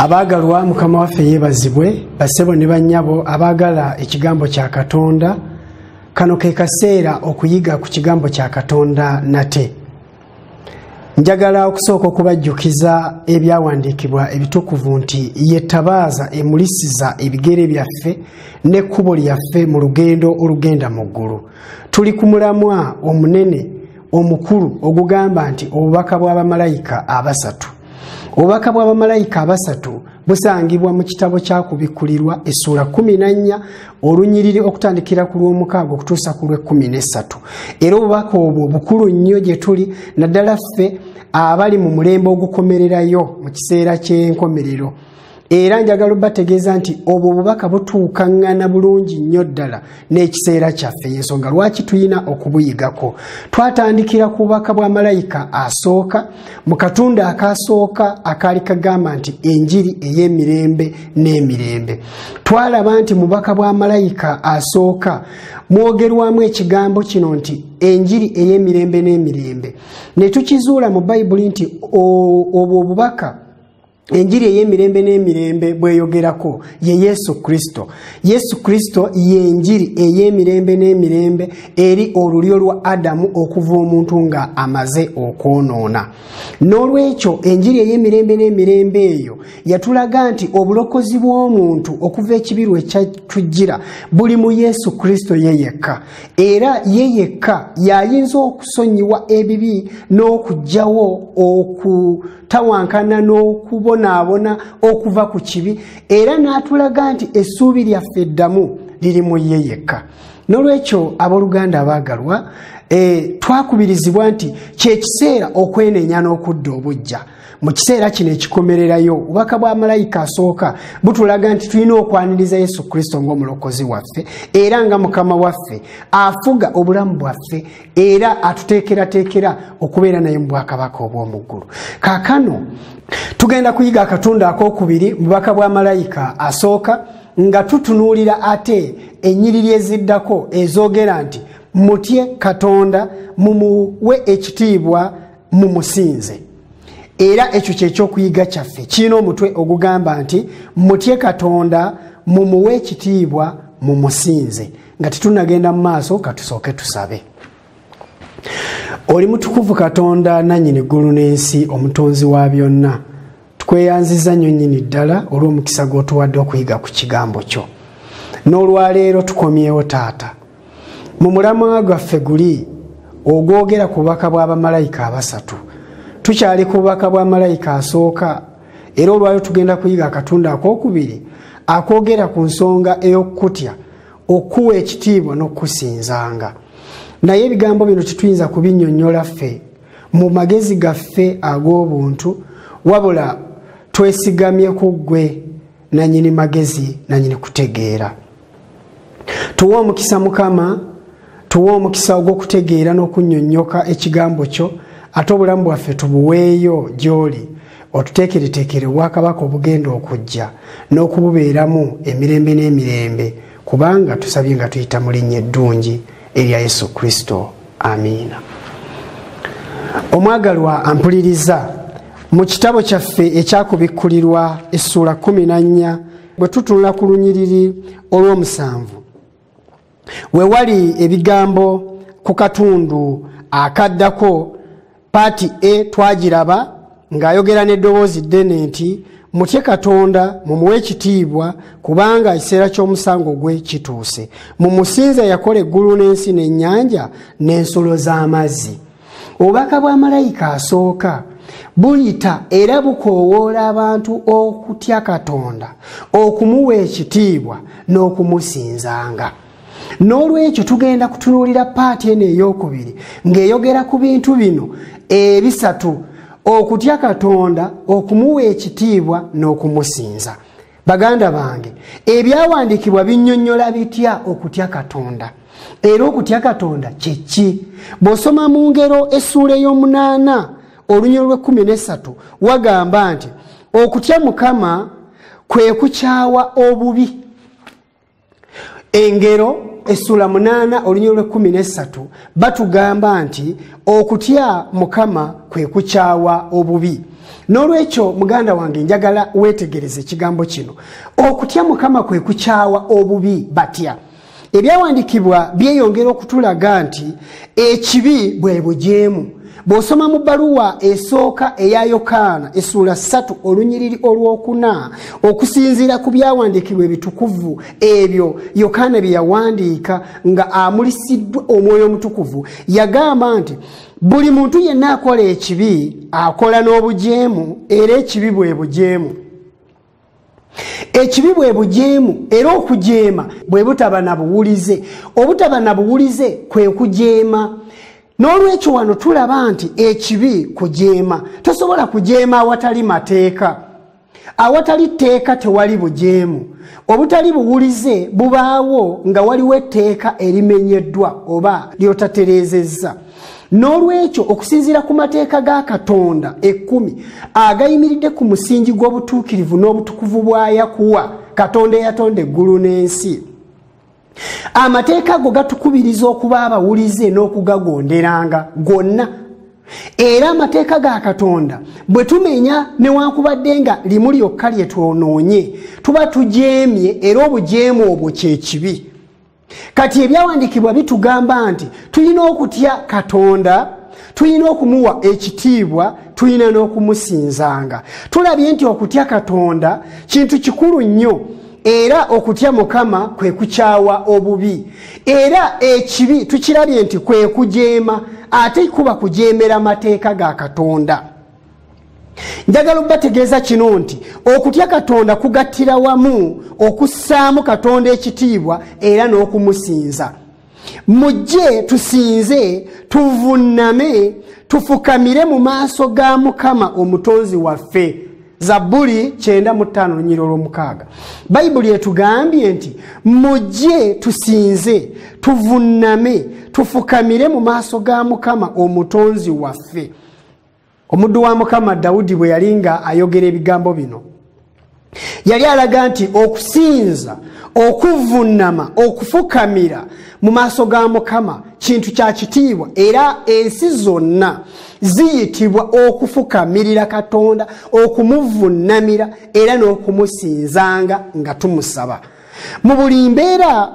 Abagalwa Mukama waffe yeebazibwe basebo ne bannyabo abaagala ekigambo kya Katonda. Kano ke kaseera okuyiga ku kigambo kya Katonda nate. Njagala okusooka okubajjukiza ebyawandiikibwa ebitukuvu nti yetabaaza emulisiza ebigere byaffe n'ekkubo lyaffe mu lugendo olugenda mu ggulu. Tuli ku mulamwa omunene omukulu ogugamba nti obubaka bw'abamalayika abasatu. Obubaka bw'abamalayika abasatu busangibwa mu kitabo kya kubikkulirwa essula 14 olunyiriri okutandikira ku lw'omukaaga okutuusa ku lw'13. Era obubaka obwo bukulu nnyo gye tuli naddala ffe abali mu mulembe ogukomererayo mu kiseera ky'enkomerero. Era njagala bategeeza nti obwo obubaka butuukaŋŋana bulungi nnyo ddala n'ekiseera kyaffe, y'ensonga lwaki tuyina okubuyigako. Twatandikira ku bubaka bwa malayika asooka mu katundu akasooka akaali kagamba nti enjiri ey'emirembe n'emirembe. Twalaba nti mu bubaka bwa malayika asooka mwogerwamu ekigambo kino nti enjiri ey'emirembe n'emirembe. Ne tukizuula mu Bayibuli nti obwo obubaka enjiri ey'emirembe n'emirembe bweyogerako ye Yesu Kristo. Yesu Kristo y'enjiri ey'emirembe n'emirembe eri olulyo lwa Adamu okuva omuntu nga amaze okwonoona. N'olwekyo enjiri ey'emirembe n'emirembe eyo yatulaga nti obulokozi bw'omuntu okuva ekibiru ekyatujjira buli mu Yesu Kristo ye yekka. Era ye yekka y'ayinza okusonyiwa ebibi n'okugyawo okutawankana n'okubonaabona okuva ku kibi, era n'atulaga nti essuubi lyaffe eddamu liri mu ye yekka. N'olwekyo abooluganda abaagalwa, twakubirizibwa nti kyekiseera okwenenya n'okudda obujja. Mu kiseera kino ekikomererayo obubaka bwa malayika asooka butulaga nti tulina okwaniriza Yesu Kristo ng'omulokozi waffe era nga mukama waffe afuga obulamu bwaffe era atuteekerateekera okubeera naye mu bwakabaka obw'omu ggulu. Kaakano tugenda kuyiga akatundu ak'okubiri mu bubaka bwa malayika asooka nga tutunuulira ate ennyiriri eziddako ezoogera nti mutye Katonda, mumuwe ekitiibwa, mumusinze. Era ekyo ky'ekyokuyiga kyaffe kirina omutwe ogugamba nti mutye Katonda, mumuwe ekitiibwa, mumusinze. Nga tetunagenda mu maaso katusooke tusabe. Oli mutukuvu Katonda nannyini ggulu n'ensi, omutonzi wa byonna, tukweyanziza nnyo nnyini ddala olw'omukisa gw'otuwadde okuyiga ku kigambo kyo. N'olwaleero tukomyewo Taata mu mulamwa gwaffe guli ogwogera ku bubaka bw'abamalayika abasatu. Tukyali ku bubaka bwa malayika asooka, era olwaleero tugenda kuyiga akatundu ak'okubiri akoogera ku nsonga ey'okutya, okuwa ekitiibwa n'okusinzanga. Naye ebigambo bino tetuyinza kubinnyonnyola ffe mu magezi gaffe ag'obuntu, wabula twesigamye ku ggwe nannyini magezi, nannyini kutegeera. Tuwe omukisa Mukama, tuwe omukisa ogw'okutegeera n'okunnyonnyoka ekigambo kyo, ate obulamu bwaffe tubuweeyo gy'oli, otuteekereteekere obwakabaka obugenda okujja n'okububeeramu emirembe n'emirembe, kubanga tusabye nga tuyita mu linnya eddungi erya Yesu Kristo. Amiina. Omwagalwa ampuliriza, mu kitabo kyaffe ekyakubikkulirwa essula 14 bwe tutunula ku lunyiriri olw'omusanvu, we wali ebigambo ku katundu akaddako. Paati E twagiraba ng'ayogera n'eddoboozi ddene nti mutye Katonda, mumuwe ekitiibwa, kubanga ekiseera ky'omusango gwe kituuse. Mumusinze yakola eggulu n'ensi n'ennyanja n'ensolo z'amazzi. Obubaka bwa malayika asooka buyita era bukoowoola abantu okutya Katonda, okumuwa ekitiibwa n'okumusinzanga. N'olwekyo tugenda kutunuulira paati eno ey'okubiri ng'eyogera ku bintu bino ebisatu: okutya Katonda, okumuwa ekitiibwa n'okumusinza. Baganda bange, ebyawandiikibwa binnyonnyola bitya okutya Katonda? Era okutya Katonda kye ki? Bw'osoma mu Ngero essuula ey'omunaana olunyiriri lw'13 wagamba nti okutya Mukama kwe kukyawa obubi. Engero essula 8 olunyiriri lw'13 batugamba nti okutya Mukama kwe kukyawa obubi. N'olwekyo muganda wange njagala wetegereze ekigambo kino. Okutya Mukama kwe kukyawa obubi batya. Ebyawandikibwa byeyongera okutulaga nti ekibi bwe bujeemu. Bw'osoma mu bbaluwa esooka eya Yokaana essula 3 olunyiriri olwokuna okusinziira ku byawandikibwa ebitukuvu ebyo Yokaana bye yawandiika nga amulisiddwa Omwoyo Omutukuvu, yagamba nti buli muntu yenna akola ekibi akola n'obujeemu, era ekibi bwe bujeemu. Ekibi bwe bujeemu, era okujeema bwe butaba na buwulize. Obutaba na buwulize kwe kujeema. N'olwekyo wano tulaba nti ekibi kujeema. Tosobola kujeema awatali mateeka. Awatali tteeka tewali bujeemu. Obutali buwulize bubaawo nga waliwo etteeka erimenyeddwa oba lyotatereezezza. N'olwekyo okusinziira ku mateeka ga Katonda 10 agayimiridde ku musingi gw'obutuukirivu n'obutukuvu bw'ayakuwa Katonda eyatonda eggulu n'ensi, amateeka ago gatukubiriza okuba abawulize n'okugagonderanga gonna. Era amateeka ga Katonda bwe tumenya newankubadde nga limu lyokka lye twonoonye tuba tujeemye, era obujeemu obwo kye kibi. Kati ebyawandikibwa bitugamba nti tulina okutya Katonda, tulina okumuwa ekitiibwa, tulina n'okumusinzanga. Tulabye nti okutya Katonda kintu kikulu nnyo, era okutya Mukama kwe kukyawa obubi. Era ekibi tukirabye nti kwe kujeema, ate kuba kujeemera mateeka ga Katonda. Njagala bategeeza kino nti okutya Katonda kugattira wamu okussaamu Katonda ekitiibwa era n'okumusinza. Mujje tusinze, tuvunname, tufukamire mu maaso ga Mukama omutonzi waffe. Zaburi 9:5. Bayibuli etugambye nti mujje tusinze, tuvunname, tufukamire mu maaso ga Mukama omutonzi waffe. Omuddu wa Mukama Dawudi bwe yalinga ayogera ebigambo bino, yali alaga nti okusinza, okuvunnama, okufukamira mu maaso ga Mukama kintu kya kitiibwa, era ensi zonna ziyitibwa okufukamirira Katonda, okumuvunnamira era n'okumusinzanga nga tumusaba. Mu buli mbeera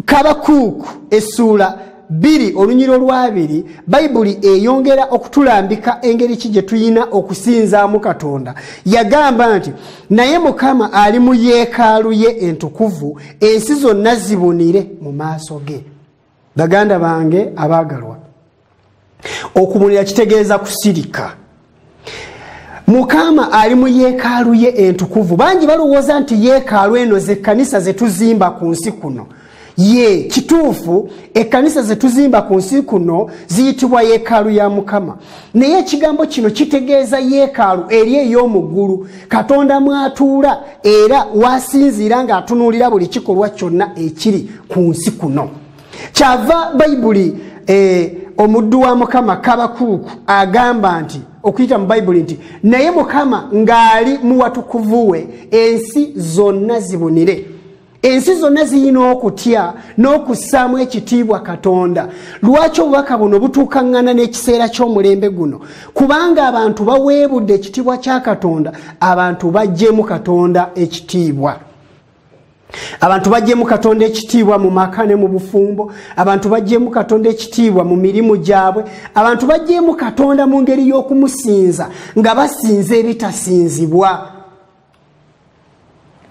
Kabakuuku essula 2 olunyiri olwabiri, Bayibuli eyongera okutulambika engeri ki gye tuyina okusinzaamu Katonda. Yagamba nti naye Mukama ali mu yeekaalu ye entukuvu, ensi zonna zibunire mu maaso ge. Baganda bange abaagalwa, okubunira kitegeeza kusirika. Mukama ali mu yeekaalu ye entukuvu. Bangi balowooza nti yeekaalu eno ze kkanisa ze tuzimba ku nsi kuno. Ye kituufu ekkanisa ze tuzimba ku nsi kuno ziyitibwa yeekaalu ya Mukama. Naye ekigambo kino kitegeeza yeekaalu eri ey'omu ggulu, Katonda mwatuula era wasinziira ng'atunuulira buli kikolwa kyonna ekiri ku nsi kuno. Kyava Bayibuli omuddu wa Mukama Kabakuuku agamba nti, okuyita mu Bayibuli nti naye Mukama ng'ali mu watukuvu we, ensi zonna zibunire. Ensi zonna ziyina okutya n'okussaamu ekitiibwa Katonda. Lwaki obubaka buno butuukaŋŋana n'ekiseera ky'omulembe guno? Kubanga abantu baweebudde ekitiibwa kya Katonda, abantu baggyemu Katonda ekitiibwa. Abantu baggyemu Katonda ekitiibwa mu maka ne mu bufumbo, abantu baggyemu Katonda ekitiibwa mu mirimu gyabwe, abantu baggyemu Katonda mu ngeri y'okumusinza nga basinza ebitasinzibwa.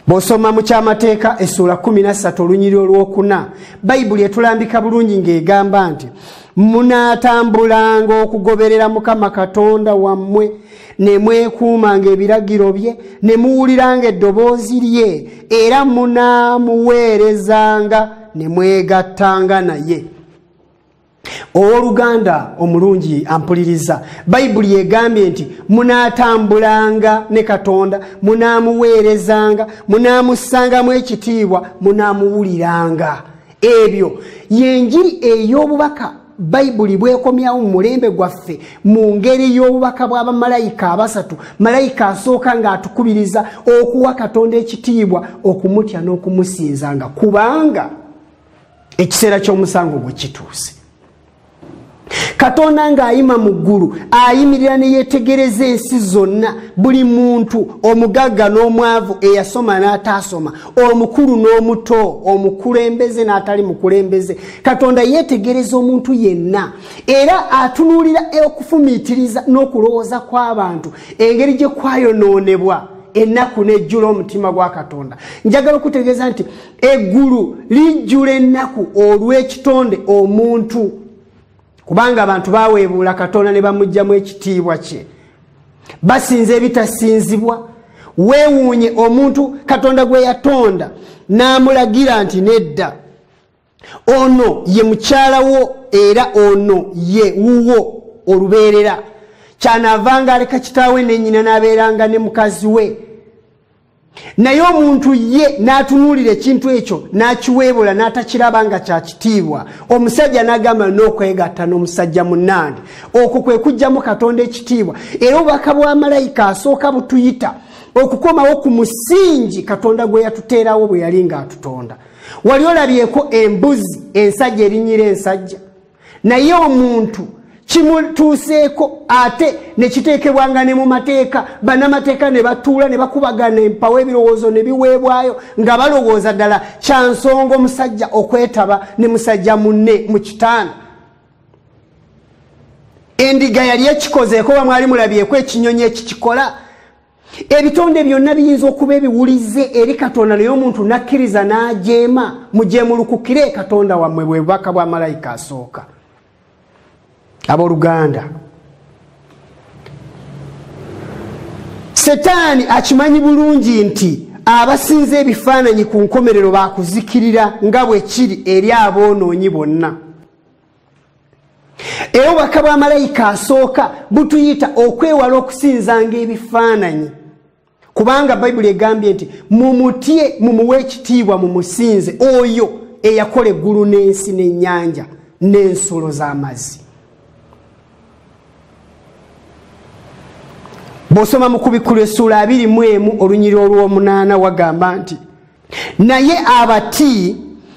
Bosoma mu kyamateeka essula 13 olunyiri olwokuna, Bayibuli etulambika bulungi ng'egamba nti munaatambulanga okugoberera Mukama Katonda wammwe, ne mwekuumanga ebiragiro bye, ne muwuliranga eddoboozi lye, era munaamuweerezanga ne mwegattanga naye. Owooluganda omulungi ampuliriza, Bayibuli egambye nti munaatambulanga ne Katonda, munaamuweerezanga, munaamussangamu ekitiibwa, munaamuwuliranga. Ebyo yenjiri ey'obubaka Bayibuli bwekomyawo mu mulembe gwaffe mu ngeri y'obubaka bw'abamalayika abasatu. Malayika asooka ng'atukubiriza okuwa Katonda ekitiibwa, okumutya n'okumusinzanga, kubanga ekiseera ky'omusango bwe kituuse. Katonda ng'ayima mu ggulu ayimirira ne yeetegereza ensi zonna, buli muntu, omugagga n'omwavu, eyasoma n'ataasoma, omukulu n'omuto, omukulembeze n'atali mukulembeze. Katonda yeetegereza omuntu yenna era atunuulira okufumiitiriza n'okulowooza kw'abantu engeri gye kwayonoonebwa ennaku n'ejjula omutima gwa Katonda. Njagala okutegeeza nti eggulu lijjula ennaku olw'ekitonde omuntu, kubanga abantu baweebuula Katonda ne bamugyamu ekitiibwa kye, basinza ebitasinzibwa. Weewuunye omuntu Katonda gwe yatonda n'amulagira nti nedda, ono ye mukyala wo era ono ye wuwo olubeerera. Kyanaavanga aleka kitaawe ne nnyina n'abeeranga ne mukazi we. Naye omuntu ye n'atunuulira ekintu ekyo n'akiweebula n'atakiraba nga kya kitiibwa. Omusajja n'agamba n'okwegatta n'omusajja munnange. Okwo kwe kuggyamu Katonda ekitiibwa. Era obubaka bwa malayika asooka butuyita okukomawo ku musingi Katonda gwe yatuteerawo bwe yali ng'atutonda. Wali olabyeko embuzi ensajja erinnyira ensajja, naye omuntu kimutuuseeko ate ne kiteekebwanga ne mu mateeka, bannamateeka ne batuula ne bakubagana empawo, ebirowoozo ne biweebwayo nga balowooza ddala kya nsonga omusajja okwetaba ne musajja munne mu kitaano. Endiga yali ekikozeeko oba mwali mulabyeko ekinyonyi ekikikola. Ebitonde byonna biyinza okuba ebiwulize eri Katonda, naye omuntu nakkiriza n'ajeema. Mujeemulukukire Katonda wammwe bwe bubaka bwa malayika asooka. Abooluganda, Setaani akimanyi bulungi nti abasinza ebifaananyi ku nkomerero baakuzikirira nga bwe kiri eri aboonoonyi bonna. Era obubaka bwa malayika asooka butuyita okwewala okusinzanga ebifaananyi, kubanga Bayibuli egambye nti mumutye, mumuwe ekitiibwa, mumusinze oyo eyakola eggulu n'ensi n'ennyanja n'ensolo z'amazzi. Bw'osoma mu Kubikkulu essuula 21 olunyiriri olw'omunaana wagamba nti naye abati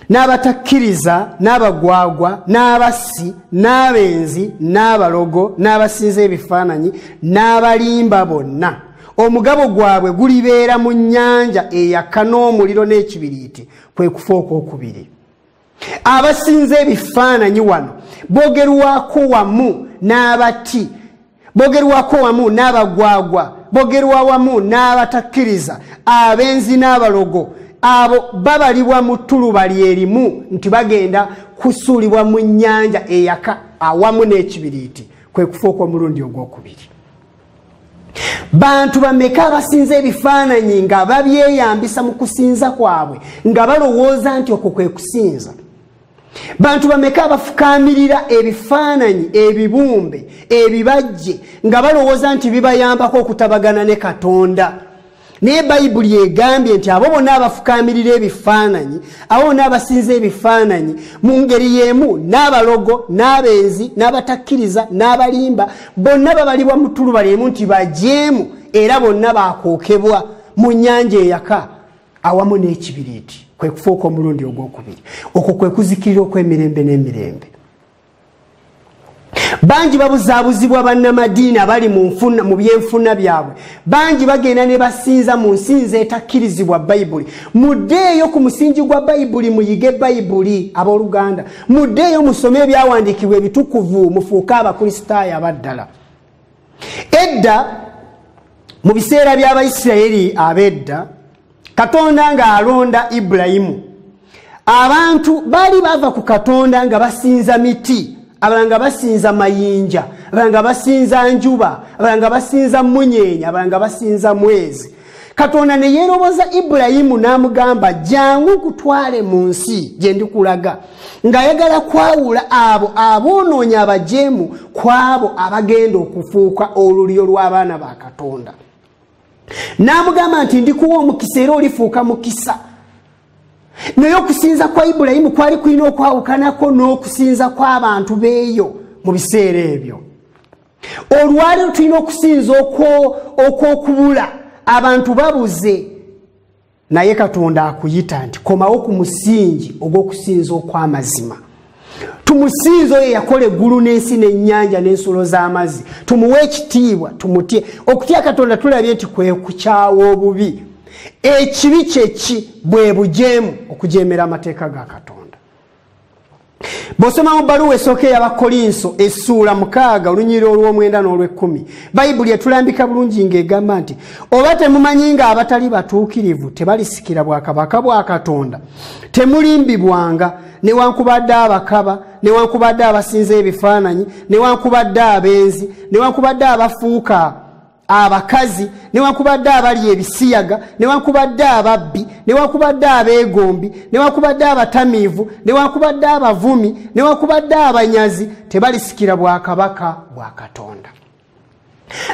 n'abatakkiriza n'abagwagwa n'abassi n'abenzi n'abalogo n'abasinza ebifaananyi n'abalimba bonna, omugabo gwabwe gulibeera mu nnyanja eyaka n'omuliro n'ekibiriiti, kwe kufa okwokubiri. Abasinza ebifaananyi wano boogerwako wamu n'abati, boogerwako wamu n'abagwagwa, boogerwa wamu n'abatakkiriza, abenzi n'abalogo. Abo babalibwa mu ttuluba lyerimu nti bagenda kusuulibwa mu nnyanja eyaka awamu n'ekibiriiti, kwe kufa okw'omulundi ogwokubiri. Bantu bameka abasinza ebifaananyi nga babyeyambisa mu kusinza kwabwe nga balowooza nti okwo kwe kusinza? Bantu bameka abafukaamirira ebifaananyi, ebibumbe, ebibajje nga balowooza nti bibayambako okutabagana ne Katonda? Naye Bayibuli egambye nti abo bonna abafukaamirira ebifaananyi, abo bonna abasinza ebifaananyi mu ngeri y'emu, n'abalogo n'abenzi n'abatakkiriza n'abalimba, bonna babalibwa mu ttuluba ly'emu nti bajeemu, era bonna baakookebwa mu nnyanja eyaka awamu n'ekibiriiti, kwe kufa okw'omulundi ogwokubiri. Okwo kwe kuzikirira okw'emirembe n'emirembe. Bangi babuzaabuzibwa bannamadiini abali mu byenfuna byabwe. Bangi bagenda ne basinza mu nsinza etakkirizibwa Bayibuli. Muddeeyo ku musingi gwa Bayibuli, muyige Bayibuli abooluganda. Muddeeyo musome ebyawandiikibwa ebitukuvu, mufuuke abakristaayo abaddala. Edda mu biseera by'Abayisirayiri ab'edda, Katonda ng'alonda Ibulayimu, abantu baali bava ku Katonda nga basinza miti, abalala nga basinza mayinja, abalala nga basinza njuba, abalala nga basinza munyeenya, abalala nga basinza mwezi. Katonda ne yeeroboza Ibulayimu n'amugamba, jangu kutwale mu nsi gye ndikulaga, ng'ayagala kwawula abo aboonoonya abajeemu ku abo abagenda okufuuka olulyo lw'abaana ba Katonda. N'amugamba nti ndikuwa omukisa era olifuuka mukisa. Naye okusinza kwa Ibulayimu kwali kulina okwawukanako n'okusinza kw'abantu beeyo mu biseera ebyo. Olwaleero tulina okusinza okw'okubula, abantu babuze, naye Katonda akuyita nti komawo ku musingi ogw'okusinza okw'amazima. tumusinze oyo yakola eggulu n'ensi n'ennyanja n'ensulo z'amazzi, tumuwe ekitiibwa, tumutye. Okutya Katonda tulabye nti kwe kukyawa obubi. Ekibi kyeki bwe bujeemu, okujeemera amateeka ga Katonda. Bosoma mu bbaluwa esooka ey'Abakolinso essuula 6 olunyiriri olw'omwenda n'olw'ekkumi, Bayibuli etulambika bulungi ng'egamba nti oba temumanyi nga abatali batuukirivu tebalisikira bwakabaka bwa Katonda, temulimbibwanga newankubadde abakaba, newankubadde abasinza ebifaananyi, newankubadde abenzi, newankubadde abafuuka abakazi, newankubadde abali ebisiyaga, newankubadde ababbi, newankubadde abeegombi, newankubadde abatamiivu, newankubadde abavumi, newankubadde abanyazi tebalisikira bwakabaka bwa Katonda.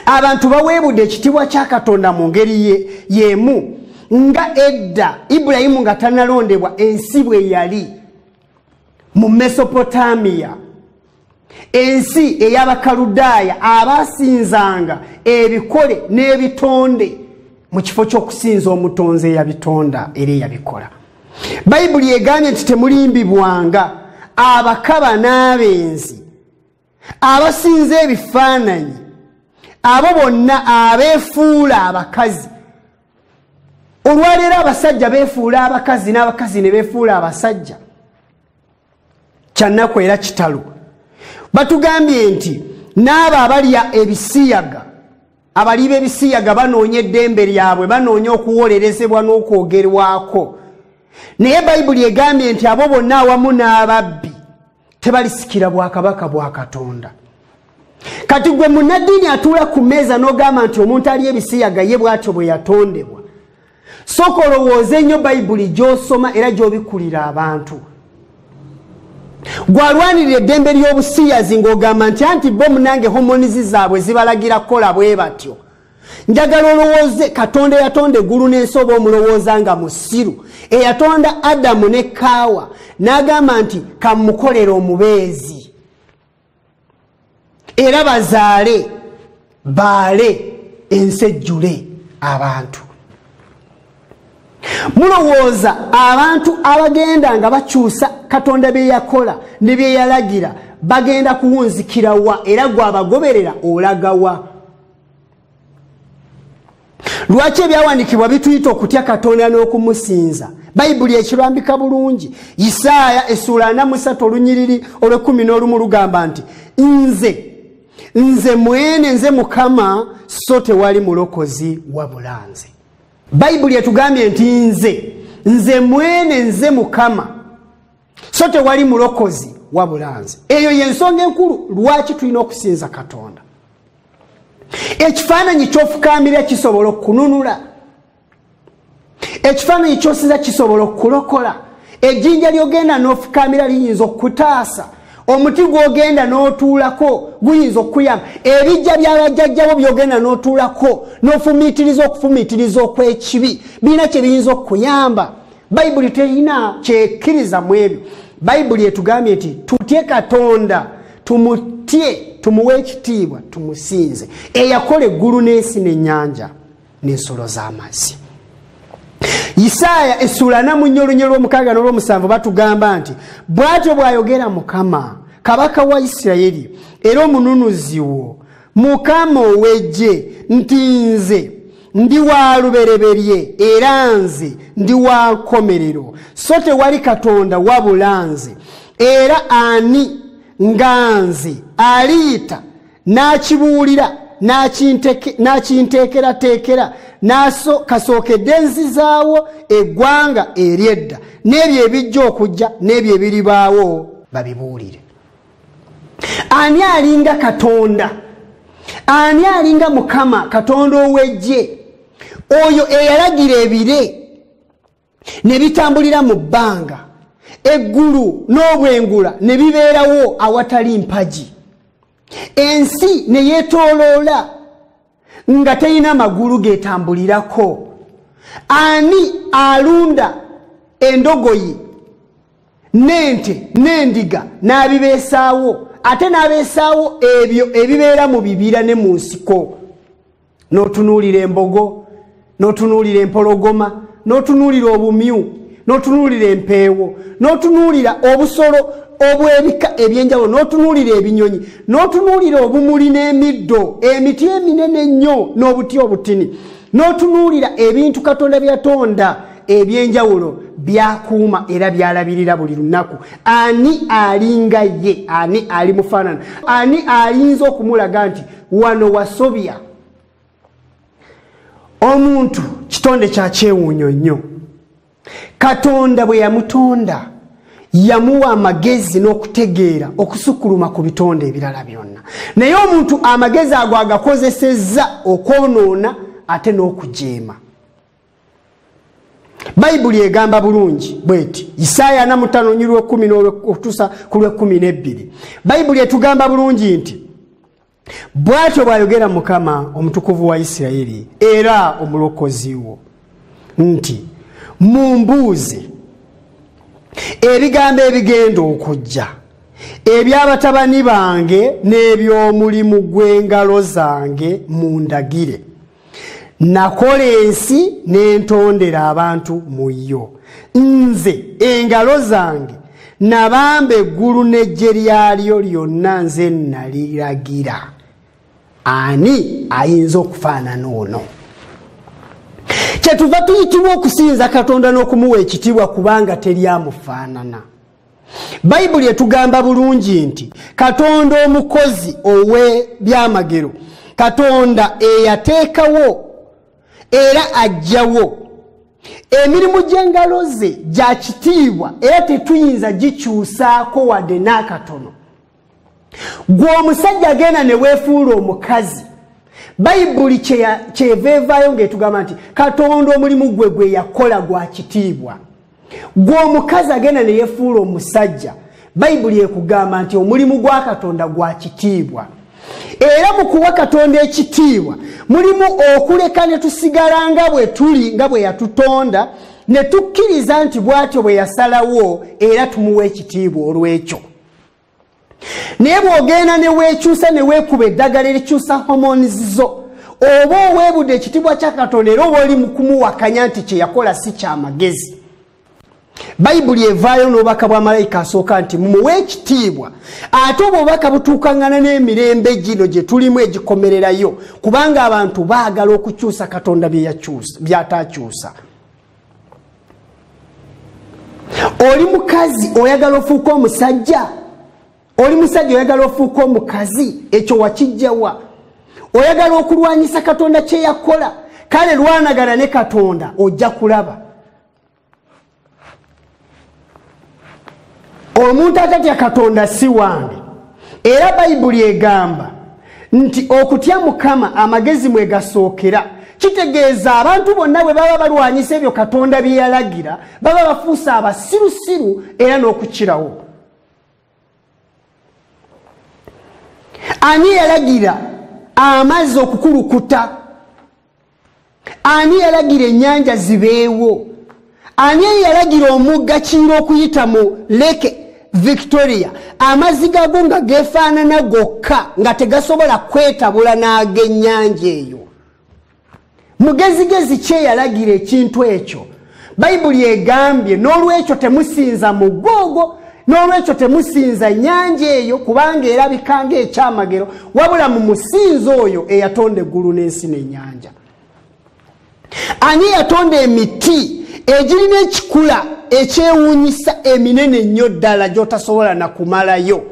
Abantu baweebudde ekitiibwa kya Katonda mu ngeri y'emu nga edda Ibulayimu nga tannalondebwa ensi bwe yali mu Mesopotamiya, ensi ey'Abakaludaaya abasinzanga ebikole n'ebitonde mu kifo ky'okusinza omutonzi eyabitonda era eyabikola. Bayibuli egambye nti temulimbibwanga abakaba n'abenzi, abasinza ebifaananyi, abo bonna abeefuula abakazi. Olwaleero abasajja beefuula abakazi n'abakazi ne beefuula abasajja, kyannaku era kitalo. Batugambye nti n'abo abalya ebisiyaga, abali b'ebisiyaga banoonya eddembe lyabwe, banoonya okuwolerezebwa n'okwogerwako. Naye Bayibuli egambye nti abo bonna awamu n'ababbi tebalisikira bwakabaka bwa Katonda. Kati gwe munnaddiini atuula ku mmeeza n'ogamba nti omuntu ali ebisiyaga ye bw'atyo bwe yatondebwa, sooka olowooze nnyo Bayibuli gy'osoma era gy'obikulira abantu. Gwalwanirira eddembe ly'obusiyazi ng'ogamba nti anti bo munange homonizi zaabwe zibalagira kukola bwe batyo. Njagala olowooze Katonda eyatonda eggulu n'ensi oba omulowooza nga musiru, eyatonda Adamu ne Kaawa n'agamba nti kamukolere omubeezi era bazaale baale ensi ejjule abantu. Mulowooza abantu abagenda nga bakyusa Katonda bye yakola ne bye yalagira bagenda kuwunzikirawa era gwabagoberera olagawa? Lwaki ebyawandiikibwa bituyita okutya Katonda n'okumusinza? Bayibuli ekirambika bulungi. Isaaya essuula 43 olunyiriri olw'11 lugamba nti nze mwene nze Mukama so tewali mulokozi wabula nze. Bayibuli etugambye nti nze mwene nze Mukama so tewali mulokozi wabula nze. Eyo y'ensonga enkulu lwaki tulina okusinza Katonda. Ekifaananyi ky'ofukaamira kisobola okununula, ekifaananyi ky'osinza kisobola okulokola, ejjinja ly'ogenda n'ofukaamira liyinza okutaasa, omuti gw'ogenda n'otuulako guyinza okuyamba, ebijja by'abajjajjabo by'ogenda n'otuulako n'ofumiitiriza okufumiitiriza okw'ekibi birina kye biyinza okuyamba. Bayibuli terina kyekkiriza mu ebyo. Bayibuli etugambye nti tutye Katonda, tumutye, tumuwe ekitiibwa, tumusinze eyakola eggulu n'ensi n'ennyanja n'ensolo z'amazzi. Isaaya essuula 4 olunyiriri olw'6 n'olw'7 batugamba nti bw'atyo bw'ayogera Mukama, kabaka wa Isirayiri era omununuzi wo, Mukama ow'eggye, nti nze ndi wa lubereberye era nze ndi wa nkomerero, so tewali Katonda wabula nze, era ani nga nze aliyita n'akibuulira n'akinteekerateekera kasookedde enzizaawo eggwanga eryedda n'ebyo ebijja okujja n'ebyo ebiribaawo babibuulire. Ani alinga Katonda? Ani alinga Mukama Katonda ow'eggye, oyo eyalagira ebire ne bitambulira mu bbanga, eggulu n'obwengula ne bibeerawo awatali mpagi, ensi ne yeetooloola nga terina magulu geetambulirako? Ani alunda endogoyi n'ente n'endiga n'abibeesaawo, ate n'abeesaawo ebyo ebibeera mu bibira ne mu nsiko? N'otunuulira embogo, n'otunuulira empologoma, n'otunuulira obumyu, n'otunuulira empeewo, n'otunuulira obusolo obw'ebika ebyenjawulo, n'otunuulira ebinyonyi, n'otunuulira obumuli n'emiddo, emiti eminene ennyo n'obuti obutini, n'otunuulira ebintu Katonda byatonda ebyenjawulo byakuuma era byalabirira buli lunaku. Ani alinga ye? Ani ali mufaanana? Ani ayinza okumulaga nti wano wasobya? Omuntu kitonde kya kyewuunyo nnyo. Katonda bwe yamutonda yamuwa amagezi n'okutegeera okusukkuluma ku bitonde ebirala byonna, naye omuntu amagezi ago agakozesezza okwonoona ate n'okujeema. Bayibuli egamba bulungi bweti, Isaaya 45:10 okutuusa ku 12. Bayibuli etugamba bulungi nti bw'atyo bw'ayogera Mukama omutukuvu wa Isirayiri era omulokozi wo nti mumbuuze ebigambo ebigenda okujja eby'abatabani bange n'eby'omulimu gw'engalo zange mundagire. Nakola ensi n'entondera abantu mu yo. Nze engalo zange nabamba eggulu n'eggye lyalyo lyonna nze naliragira. Ani ayinza okufaanana ono? Kyetuva tuyitibwa okusinza Katonda n'okumuwa ekitiibwa kubanga teryamufaanana. Bayibuli etugamba bulungi nti Katonda omukozi ow'ebyamagero, Katonda eyateekawo era ajjawo emirimu gy'engalo ze gya kitiibwa era tetuyinza gikyusaako wadde n'akatono. Gwe omusajja agenda ne weefuula omukazi, Bayibuli kyeva evaayo ng'etugamba nti Katonda omulimu gwe yakola gwa kitiibwa. Gwe omukazi agenda ne yeefuula omusajja, Bayibuli ekugamba nti omulimu gwa Katonda gwa kitiibwa. Era mu kuwa Katonda ekitiibwa mulimu okuleka ne tusigala nga bwe tuli, nga bwe yatutonda, ne tukkiriza nti bw'atyo bwe yasalawo era tumuwa ekitiibwa olw'ekyo. Naye bw'ogenda ne weekyusa ne weekuba eddagala erikyusa hormones zo, oba oweebudde ekitiibwa kya Katonda era oba oli mu kumuwakanya nti kye yakola si kya magezi. Bayibuli evaayo n'obubaka bwa malayika asooka nti mumuwe ekitiibwa, ate obubaka butuukaŋŋana n'emirembe gino gye tulimu egikomererayo, kubanga abantu baagala okukyusa Katonda by'ataakyusa. Oli mukazi oyagala ofuuka omusajja? Oli musajja oyagala ofuuka omukazi? Ekyo wakijjawa? Oyagala okulwanyisa Katonda kye yakola? Kale lwanagana ne Katonda ojja kulaba. Omuntu atatya Katonda si wange. Era Bayibuli egamba nti okutya Mukama amagezi mwe gasookera. Kitegeeza abantu bonna bwe baba balwanyisa ebyo Katonda bye yalagira baba bafuusa abasirusiru era n'okukirawo. Ani yalagira amazzi okukulukuta? Ani yalagira ennyanja zibeewo? Ani yalagira omugga Kiyira okuyita mu Lake Victoria amazzi gago nga gefaanana gokka nga tegasobola kwetabula n'ag'ennyanja eyo? Mugezigezi kye yalagira ekintu ekyo? Bayibuli egambye n'olwekyo temusinza mugogo, n'olwekyo temusinza nnyanja eyo kubanga erabika ng'ekyamagero, wabula mu musinzo oyo eyatonda eggulu n'ensi n'ennyanja. Ani yatonda emiti egirina ekikula ekyewuunyisa eminene nnyo ddala gy'otasobola na kumalayo?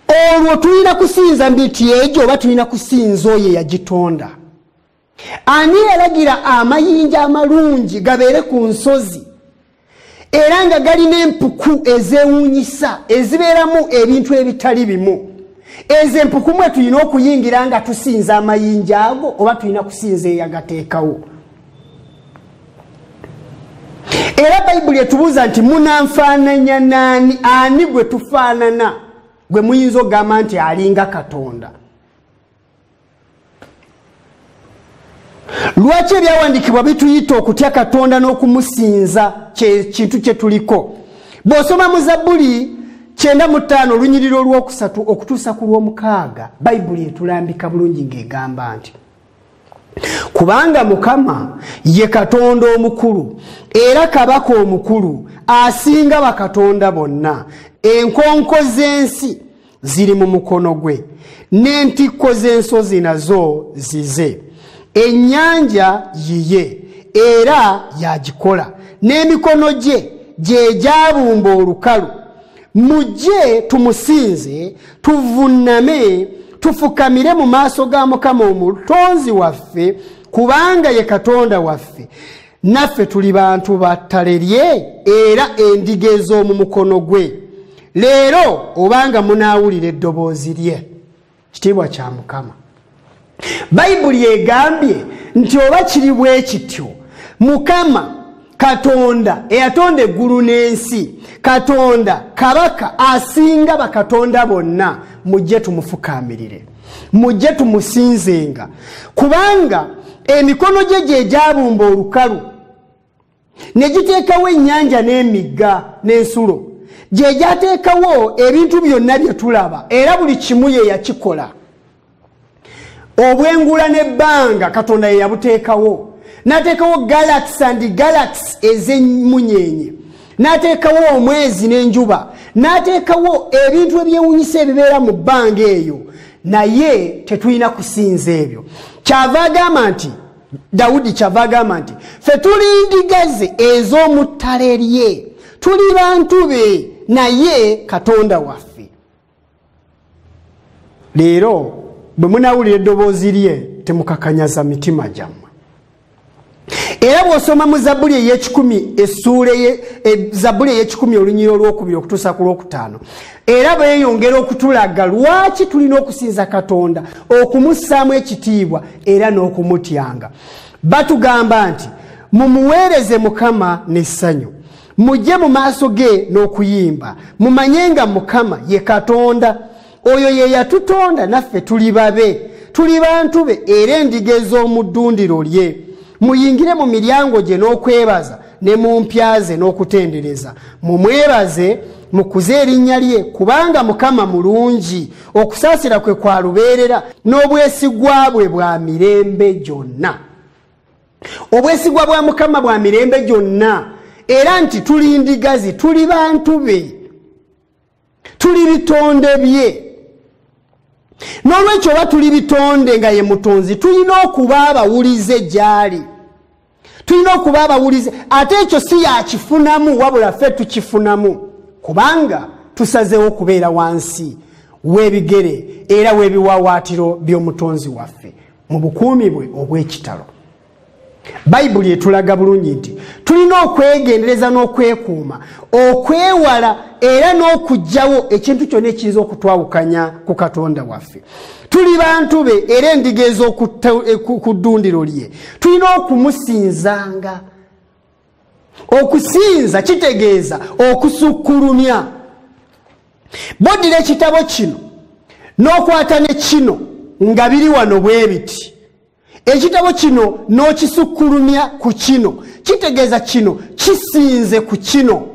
Olwo tulina kusinza miti egyo oba tulina kusinza oyo eyagitonda? Ani yalagira amayinja amalungi gabeere ku nsozi era nga galina empuku ezeewuunyisa ezibeeramu ebintu ebitali bimu? Ezo empuku mwe tulina okuyingira nga tusinza amayinja ago oba tulina kusinza eyagateekawo? Era Bayibuli etubuuza nti munanfaananya naani? Ani gwe tufaanana gwe muyinza okugamba nti alinga Katonda? Lwaki ebyawandiikibwa bituyita okutya Katonda n'okumusinza kintu kye tuliko? Bw'osoma mu Zabbuli 95 olunyiriro olwokusatu okutuusa ku lw'omukaaga, Bayibuli etulambika bulungi ng'egamba nti kubanga Mukama ye Katonda omukulu era kabaka omukulu asinga bakatonda bonna. Enkonko z'ensi ziri mu mukono gwe, n'entikko z'ensozi nazo zize. Ennyanja yiye era yagikola, n'emikono gye gye gyabumba olukalu. Mujje tumusinze, tuvunname, tufukamire mu maaso ga Mukama omutonzi waffe, kubanga ye Katonda waffe. Naffe tuli bantu ba ttale lye era endiga ez'omu mukono gwe. Leero obanga munaawulira eddoboozi lye. Kitiibwa kya Mukama. Bayibuli egambye nti oba kiri bwe kityo, Mukama Katonda eyatonda eggulu n'ensi, Katonda kabaka asinga bakatonda bonna, mujje tumufukaamirire, mujje tumusinzenga, kubanga emikono gye gye gyabumba olukalu ne giteekawo ennyanja n'emigga n'ensulo, gye gyateekawo ebintu byonna bye tulaba era buli kimu ye yakikola. Obwengula n'ebbanga Katonda ye yabuteekawo, n'ateekawo galaxy and galaxy ez'emmunyenye, n'ateekawo omwezi n'enjuba, n'ateekawo ebintu ebyewunyisa ebibeera mu bbanga eyo, naye tetulina kusinza ebyo. Kyava agamba nti Dawudi kyava agamba nti ffe tuli ndiga ze ez'omu ttale lye, tuli bantu be naye Katonda waffe. Leero bwe munaawulira eddoboozi lye temukakanyaza mitima gyammwe. Era bw'osoma mu Zabbuli ey'ekikumi Zabbuli ey'ekikumi olunyiri olwokubiri okutuusa ku lwokutaano, era beeyongera okutulaga lwaki tulina okusinza Katonda, okumussaamu ekitiibwa era n'okumutyanga. Batugamba nti mumuweereze Mukama n'essanyu, mujje mu maaso ge n'okuyimba, mumanye nga Mukama ye Katonda. Oyo ye yatutonda, naffe tuli babe, tuli bantu be era endiga ez'omu ddundiro lye. Muyingire mu miryango gye n'okwebaza ne mu mpya ze n'okutendereza. Mumwebaze, mukuze erinnya lye, kubanga Mukama mulungi, okusaasira kwe kwa lubeerera, n'obwesigwa bwe bwa mirembe gyonna. Obwesigwa bwa Mukama bwa mirembe gyonna, era nti tuli ndiga ze, tuli bantu be, tuli bitonde bye. N'olwekyo oba tuli bitonde nga ye mutonzi, tulina okuba abawulize gy'ali, tulina okuba abawulize. Ate ekyo si yakifunamu, wabula ffe tukifunamu, kubanga tusazeewo okubeera wansi w'ebigere era w'ebiwawaatiro by'omutonzi waffe mu bukuumi bwe obw'ekitalo. Bayibuli etulaga bulungi nti tulina okwegendereza n'okwekuuma, okwewala era n'okugyawo ekintu kyonna ekiyinza okutwawukanya ku Katonda waffe. Tuli bantu be era endiga ez'oku ddundiro lye, tulina okumusinzanga. Okusinza kitegeeza okusukkulumya. Boddira ekitabo kino n'okwata ne kino nga biri wano bwe biti, ekitabo kino n'okisukkulumya ku kino, kitegeeza kino kisinze ku kino.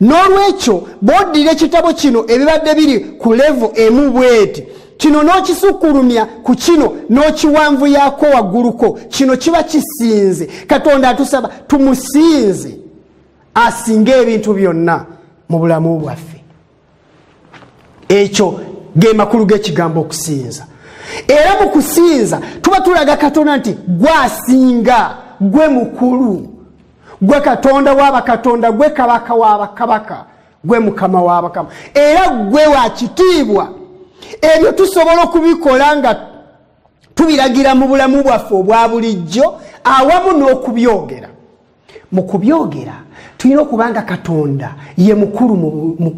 N'olwekyo bw'oddira ekitabo kino ebibadde biri ku levo emu bweti, kino n'okisukkulumya ku kino n'okiwanvuyako wagguluko, kino kiba kisinze. Katonda atusaba tumusinze asinga ebintu byonna mu bulamu bwaffe. Ekyo ge makulu g'ekigambo okusinza. Era mu kusinza tuba tulaga Katonda nti gwasinga, gwe mukulu, gwe Katonda w'abakatonda, gwe kabaka w'abakabaka, gwe Mukama w'abakama, era gwe wa kitiibwa. Ebyo tusobola okubikola nga tubiragira mu bulamu bwaffe obwa bulijjo awamu n'okubyogera. Mu kubyogera tulina okubanga Katonda ye mukulu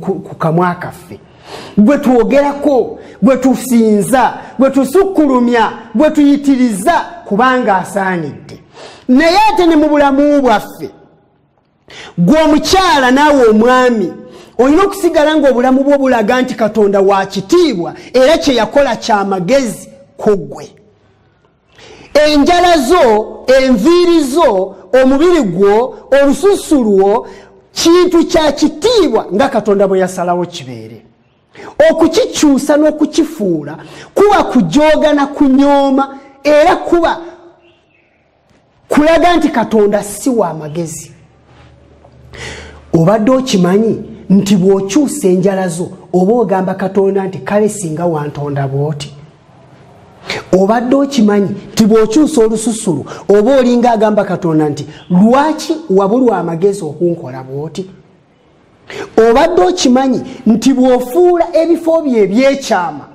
ku kamwa kaffe, gwe twogerako, gwe tusinza, gwe tusukkulumya, gwe tuyitiriza kubanga asaanidde. Naye ate ne mu bulamu bwaffe, gwe omukyala naawe omwami, olina okusigala ng'obulamu bwo bulaga nti Katonda wa kitiibwa era kye yakola kya magezi ku ggwe. Enjala zo, enviiri zo, omubiri gwo, olususu lwo, kintu kya kitiibwa nga Katonda bwe yasalawo kibeere. Okukikyusa n'okukifuula kuba kujooga na kunyooma era kuba kulaga nti Katonda si wa magezi. Obadde okimanyi nti bw'okyusa enjala zo oba ogamba Katonda nti kale singa wantonda bw'oti? Obadde okimanyi nti bw'okyusa olususulu oba olinga agamba Katonda nti lwaki wabulwa amagezi okunkola bw'oti? Obadde okimanyi nti bw'ofuula ebifo bye ebyekyama,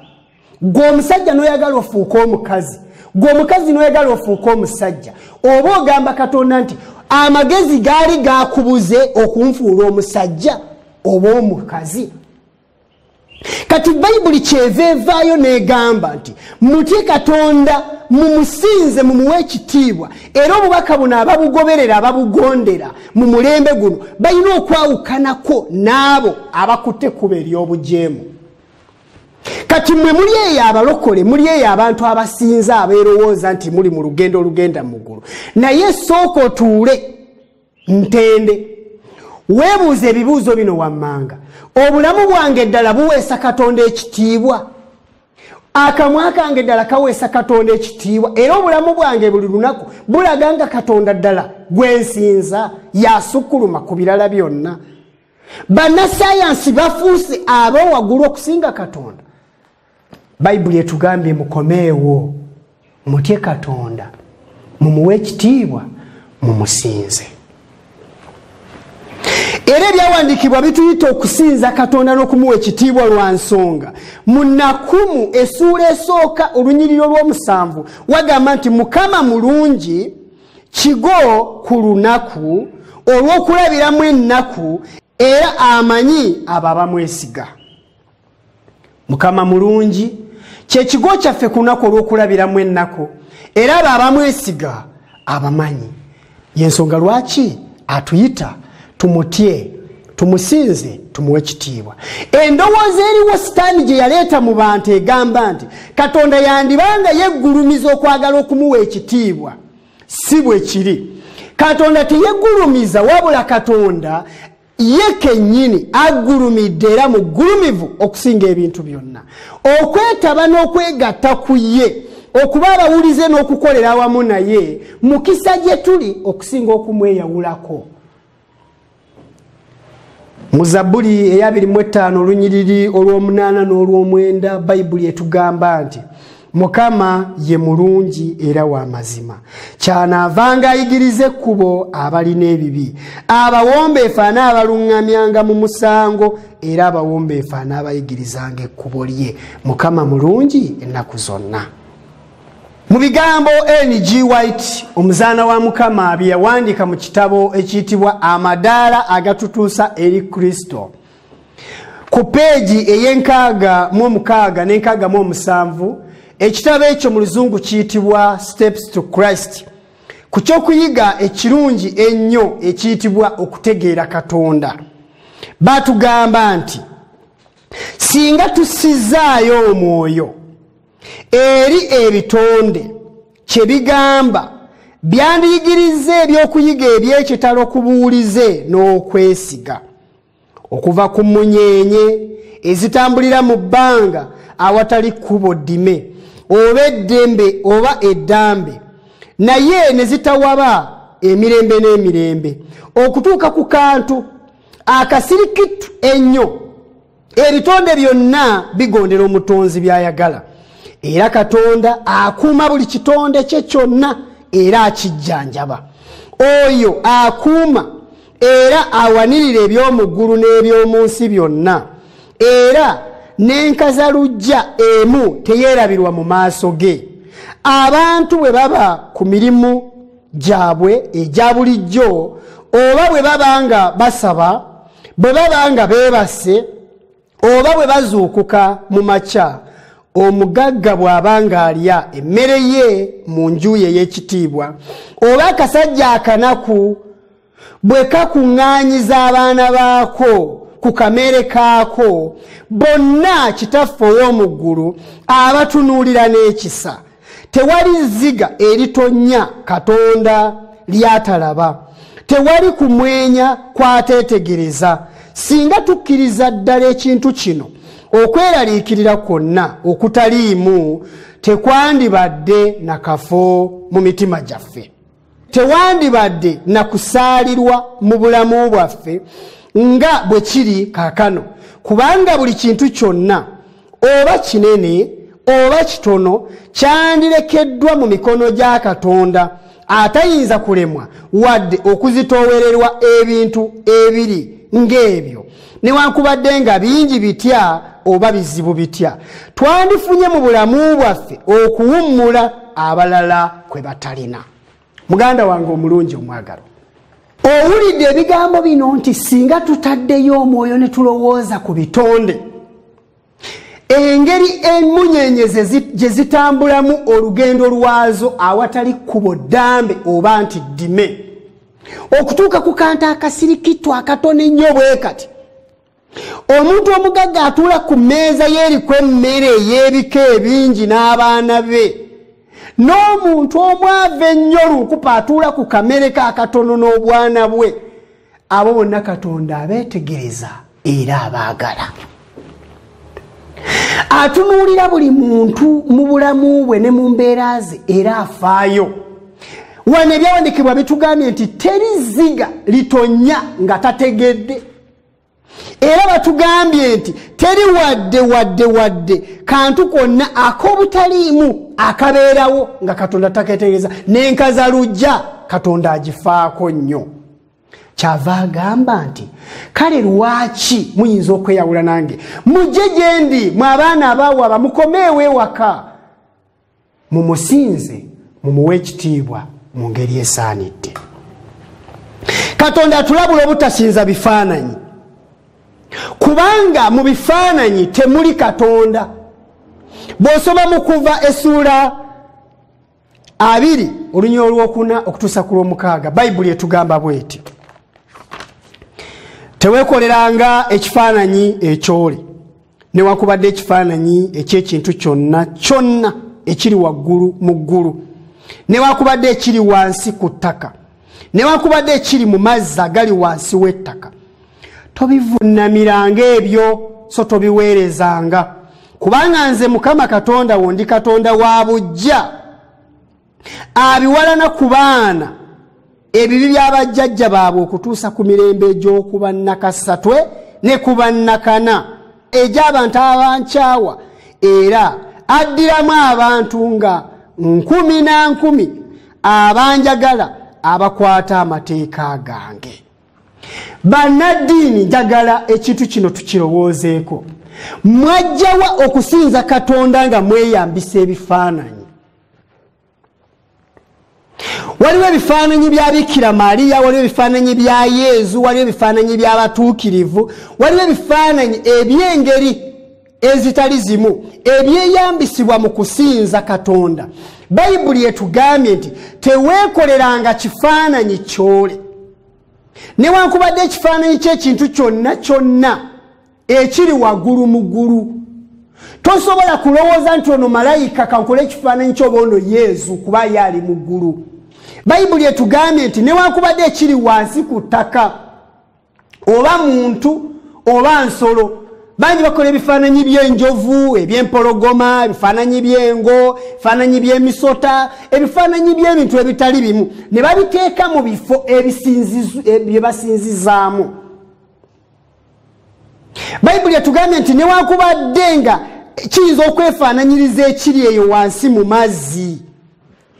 gwe omusajja n'oyagala ofuuka omukazi, gwe omukazi n'oyagala ofuuka omusajja, oba ogamba Katonda nti amagezi gaali gakubuze okunfuula omusajja oba omukazi? Kati Bayibuli kyeva evaayo n'egamba nti mutye Katonda, mumusinze, mumuwe ekitiibwa, era obubaka buno ababugoberera ababugondera mu mulembe guno balina okwawukanako n'abo abakutte ekkubo ery'obujeemu. Kati mmwe muli eyo abalokole, muli eyo abantu abasinza abeerowooza nti muli mu lugendo olugenda mu ggulu, naye sooka otuule ntende weebuuze ebibuuzo bino wammanga. Obulamu bwange ddala buweesa Katonda ekitiibwa? Akamwa kange ddala kaweesa Katonda ekitiibwa? Era obulamu bwange buli lunaku bulaga nga Katonda ddala gwe nsinza yasukkuluma ku birala byonna? Bannasayansi bafuuse ab'owaggulu okusinga Katonda. Bayibuli etugambye mukomeewo, mutye Katonda, mumuwe ekitiibwa, mumusinze. Era ebyawandiikibwa bituyita okusinza Katonda n'okumuwa ekitiibwa lwa nsonga. Mu Nakkumu essuula esooka olunyiriro lw'omusanvu wagamba nti Mukama mulungi, kigo ku lunaku olw'okulabiramu ennaku, era amanyi abo abamwesiga. Mukama mulungi kye kigo kyaffe ku lunaku olw'okulabiramu ennaku, era abo abamwesiga abamanyi. Y'ensonga lwaki atuyita tumutye, tumusinze, tumuwe ekitiibwa. Endowooza eriwo Sitaani gye yaleeta mu bantu egamba nti Katonda yandibanga yeggulumiza okwagala okumuwa ekitiibwa. Si bwe kiri. Katonda teyeggulumiza, wabula Katonda ye kennyini aggulumidde era muggulumivu okusinga ebintu byonna. Okwetaba n'okwegatta ku ye, okuba abawulize n'okukolera awamu naye, mukisa gye tuli okusinga okumweyawulako. Mu Zabbuli eya 25 olunyiriri olw'omunaana n'olw'omwenda Bayibuli etugamba nti Mukama ye mulungi era wa mazima, kyanaavanga ayigirize ekkubo abalina ebibi, abawombeefu n'abaluŋŋamyanga mu musango, era abawombeefu n'abayigirizanga ekkubo lye. Mukama mulungi ennaku zonna. Mu bigambo N.G. White omuzaana wa Mukama bye yawandiika mu kitabo ekiyitibwa Amadaala agatutuusa eri Kristo, ku peegi ey'enkaaga n'enkaaga mu omusanvu, ekitabo ekyo mu luzungu kiyitibwa Steps to Christ, ku kyokuyiga ekirungi ennyo ekiyitibwa okutegeera Katonda. Batugamba nti singa tusizaayo omwoyo eri ebitonde kye bigamba, byandiyigiriza ebyokuyiga eby'ekitalo okubuulize n'okwesiga, okuva ku munyeenye ezitambulira mu bbanga awatali kkubo ddime oba eddembe oba eddambe, naye ne zitawaba emirembe n'emirembe, okutuuka ku kantu akasirikitu ennyo. Ebitonde byonna bigondera omutonzi by'ayagala, era Katonda akuuma buli kitonde kye kyonna era akijjanjaba. Oyo akuuma era awanirira eby'omu ggulu n'eby'omu nsi byonna, era n'enkazalujja emu teyeerabirwa mu maaso ge. Abantu bwe baba ku mirimu gyabwe egya bulijjo, oba bwe baba nga basaba, bwe baba nga beebase, oba bwe bazuukuka mu makya, omugagga bw'abanga alya emmere ye mu nju ye ey'ekitiibwa, oba akasajja akanaku bwe kakuŋŋaanyiza abaana baako ku kamere kaako, bonna Kitaffe ow'omu ggulu abatunuulira n'ekisa. Tewali zziga eritonnya Katonda lyatalaba, tewali kumwenya kwateetegereza. Singa tukkiriza ddala ekintu kino, okweraliikirira kwonna okutaliimu tekwandibadde na kafo mu mitima gyaffe, tewandibadde na kusaalirwa mu bulamu bwaffe nga bwe kiri kaakano, kubanga buli kintu kyonna oba kinene oba kitono kyandirekeddwa mu mikono gya Katonda atayinza kulemwa wadde okuzitoowererwa ebintu ebiri ng'ebyo, newankubadde nga bingi bitya oba bizibu bitya. Twandifunye mu bulamu bwaffe okuwummula abalala kwe batalina. Muganda wange omulungi omwagalo, owulidde ebigambo bino nti singa tutaddeyo omwoyo ne tulowooza ku bitonde, engeri emunyenyeze gye zitambulamu olugendo lwazo awatali kkubo ddambe oba nti ddime, okutuuka ku kantu akasirikitto akatono ennyo bwe kati, omuntu omugagga atuula ku mmeeza yeeriko emmere ey'ebika ebingi n'abaana be, n'omuntu omwavu ennyo lukupa atuula ku kamere kaakatono n'obwana bwe, abo bonna Katonda abeetegereza era abaagala. Atunuulira buli muntu mu bulamu bwe ne mu mbeera ze era afaayo. Wano ebyawandiikibwa bitugambye nti teri zziga litonya nga tategedde, era batugambye nti teri wadde kantu konna ak'obutaliimu akabeerawo nga Katonda taketegeeza, n'enkazalujja Katonda agifaako nnyo. Kyava agamba nti kale lwaki muyinza okweyawula nange, mujje gye ndi mwe abaana abaawaba, mukomeewo ewaka, mumusinze mumuwe ekitiibwa mu ngeri esaanidde. Katonda atulabula obutasinza bifaananyi, kubanga mu bifaananyi temuli Katonda. Bw'osoma mu Kuva essuula 2 olunya olwokuna okutuusa ku lw'omukaaga, Bayibuli etugamba bw'eti: teweekoleranga ekifaananyi ekyole, newankubadde ekifaananyi eky'ekintu kyonna ekiri waggulu mu ggulu, newankubadde ekiri wansi ku ttaka, newankubadde ekiri mu mazzi agali wansi w'ettaka. Tobivuunamiranga ebyo, so tobiweerezanga, kubanga nze Mukama Katonda wo ndi Katonda wa buggya, abiwalana ku baana ebibi by'abajjajja baabwe okutuusa ku mirembe egy'okuba nakasatwe ne kuba nakana egy'abantu abankyawa, era addiramu abantu nga 10,000 abanjagala abakwata amateeka gange. Bannaddiini, njagala ekintu kino tukirowoozeeko. Mwajjawa okusinza Katonda nga mweyambisa ebifaananyi. Waliwo ebifaananyi bya Bikira Maria, waliwo ebifaananyi bya Yesu, waliwo ebifaananyi by'abatuukirivu, waliwo ebifaananyi eby'engeri ezitali zimu ebyeyambisibwa mu kusinza Katonda. Bayibuli etugambye nti teweekoleranga kifaananyi kyole, newankubadde ekifaananyi ky'ekintu kyonna ekiri waggulu mu ggulu. Tosobola kulowooza nti ono malayika kankole ekifaananyi ky'obondo Yesu kuba ye ali mu ggulu. Bayibuli etugambye nti newankubadde ekiri wansi ku ttaka, oba muntu oba nsolo, bangi bakola ebifaananyi by'enjovu, eby'empologoma, ebifaananyi by'engo, ebifaananyi by'emisota, ebifaananyi by'ebintu ebitali bimu, ne babiteeka mu bifo bye basinzizaamu. Bayibuli etugambye nti newankubadde nga kiyinza okwefaananyiriza ekiri eyo wansi mu mazzi,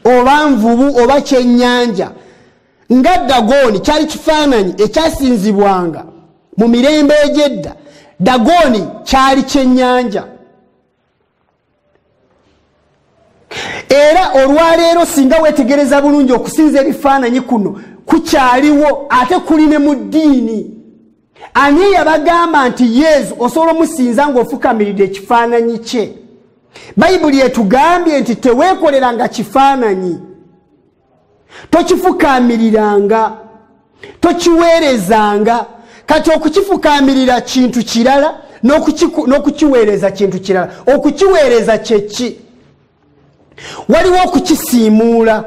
oba nvubu oba kyennyanja, nga Dagoni kyali kifaananyi ekyasinzibwanga mu mirembe egy'edda. Dagoni kyali kyennyanja. Era olwaleero singa weetegereza bulungi okusinza ebifaananyi kuno kukyaliwo, ate kuli ne mu ddiini. Ani yabagamba nti Yesu osobola omusinza ng'ofukamiridde ekifaananyi kye? Bayibuli etugambye nti teweekoleranga kifaananyi, tokifukamiriranga, tokiweerezanga. Kati okukifukamirira kintu kirala, n'okukiweereza kintu kirala. Okukiweereza kye ki? Waliwo okukisiimuula,